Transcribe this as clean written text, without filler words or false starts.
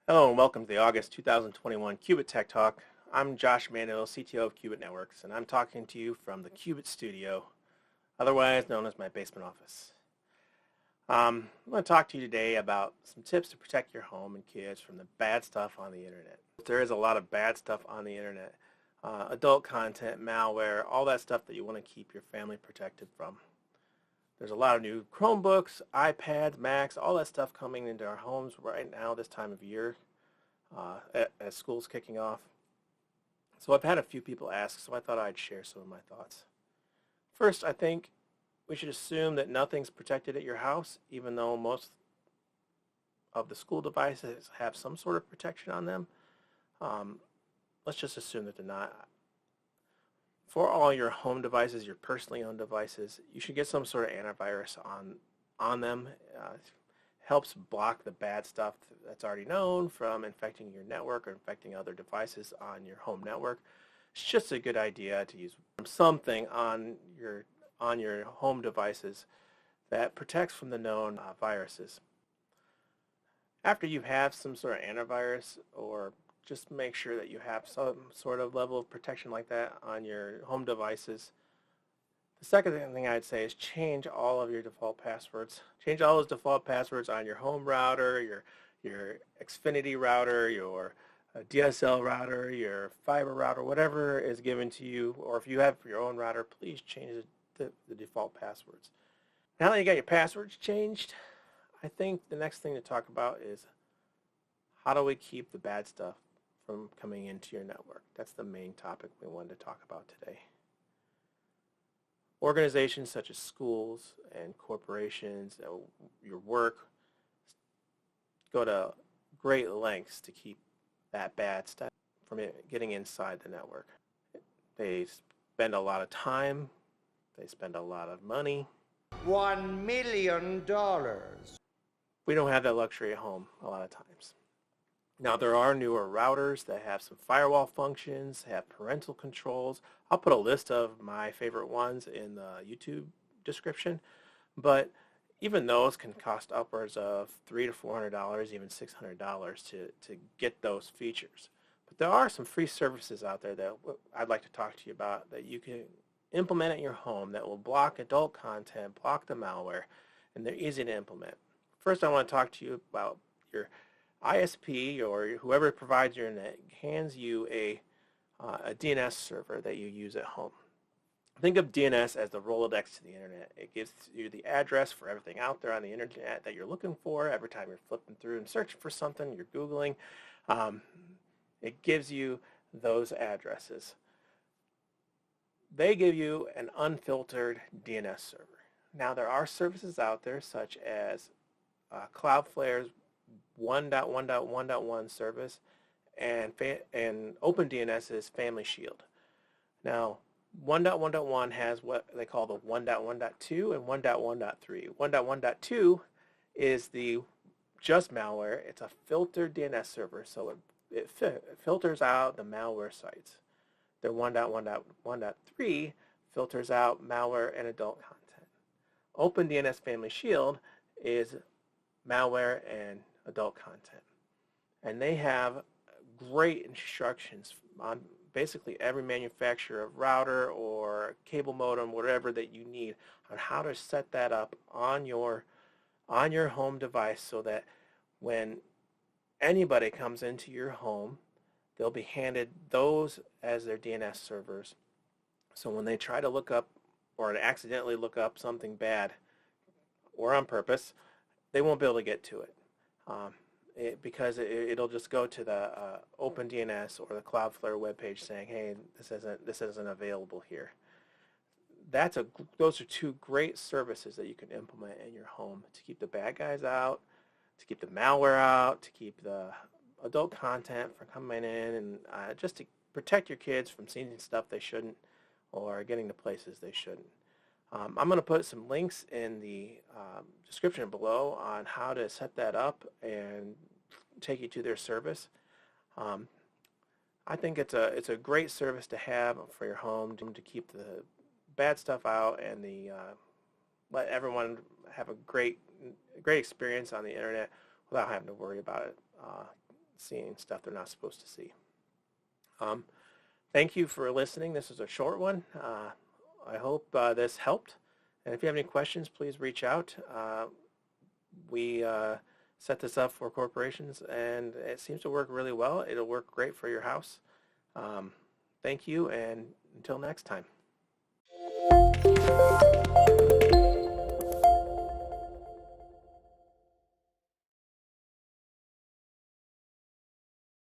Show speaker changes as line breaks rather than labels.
Hello and welcome to the August 2021 Qubit Tech Talk. I'm Josh Mandel, CTO of Qubit Networks, and I'm talking to you from the Qubit Studio, otherwise known as my basement office. I'm going to talk to you today about some tips to protect your home and kids from the bad stuff on the internet. There is a lot of bad stuff on the internet, adult content, malware, all that stuff that you want to keep your family protected from. There's a lot of new Chromebooks, iPads, Macs, all that stuff coming into our homes right now this time of year as school's kicking off. So I've had a few people ask, so I thought I'd share some of my thoughts. First, I think we should assume that nothing's protected at your house, even though most of the school devices have some sort of protection on them. Let's just assume that they're not. For all your home devices, your personally owned devices, you should get some sort of antivirus on them. It helps block the bad stuff that's already known from infecting your network or infecting other devices on your home network. It's just a good idea to use something on your home devices that protects from the known viruses. After you have some sort of antivirus, or just make sure that you have some sort of level of protection like that on your home devices. The second thing I'd say is change all of your default passwords. Change all those default passwords on your home router, your Xfinity router, your DSL router, your fiber router, whatever is given to you, or if you have your own router, please change the default passwords. Now that you got your passwords changed, I think the next thing to talk about is how do we keep the bad stuff from coming into your network. That's the main topic we wanted to talk about today. Organizations such as schools and corporations, your work, go to great lengths to keep that bad stuff from getting inside the network. They spend a lot of time, they spend a lot of money.
$1 million.
We don't have that luxury at home a lot of times. Now, there are newer routers that have some firewall functions, have parental controls. I'll put a list of my favorite ones in the YouTube description, but even those can cost upwards of $300 to $400, even $600 to get those features. But there are some free services out there that I'd like to talk to you about that you can implement at your home that will block adult content, block the malware, and they're easy to implement. First, I want to talk to you about your ISP, or whoever provides your internet, hands you a DNS server that you use at home. Think of DNS as the Rolodex to the internet. It gives you the address for everything out there on the internet that you're looking for. Every time you're flipping through and searching for something, you're Googling, it gives you those addresses. They give you an unfiltered DNS server. Now, there are services out there such as Cloudflare's 1.1.1.1 service and OpenDNS's Family Shield. Now, 1.1.1 has what they call the 1.1.2 and 1.1.3. 1.1.2 is the just malware. It's a filtered DNS server, so it filters out the malware sites. The 1.1.1.3 filters out malware and adult content. OpenDNS Family Shield is malware and adult content. And they have great instructions on basically every manufacturer of router or cable modem, whatever that you need, on how to set that up on your home device so that when anybody comes into your home, they'll be handed those as their DNS servers. So when they try to look up or accidentally look up something bad or on purpose, they won't be able to get to it. Because it'll just go to the OpenDNS or the Cloudflare webpage saying, "Hey, this isn't available here." Those are two great services that you can implement in your home to keep the bad guys out, to keep the malware out, to keep the adult content from coming in, and just to protect your kids from seeing stuff they shouldn't or getting to places they shouldn't. I'm going to put some links in the description below on how to set that up and take you to their service. I think it's a great service to have for your home to keep the bad stuff out and let everyone have a great experience on the internet without having to worry about it seeing stuff they're not supposed to see. Thank you for listening. This is a short one. I hope this helped. And if you have any questions, please reach out. We set this up for corporations, and it seems to work really well. It'll work great for your house. Thank you, and until next time.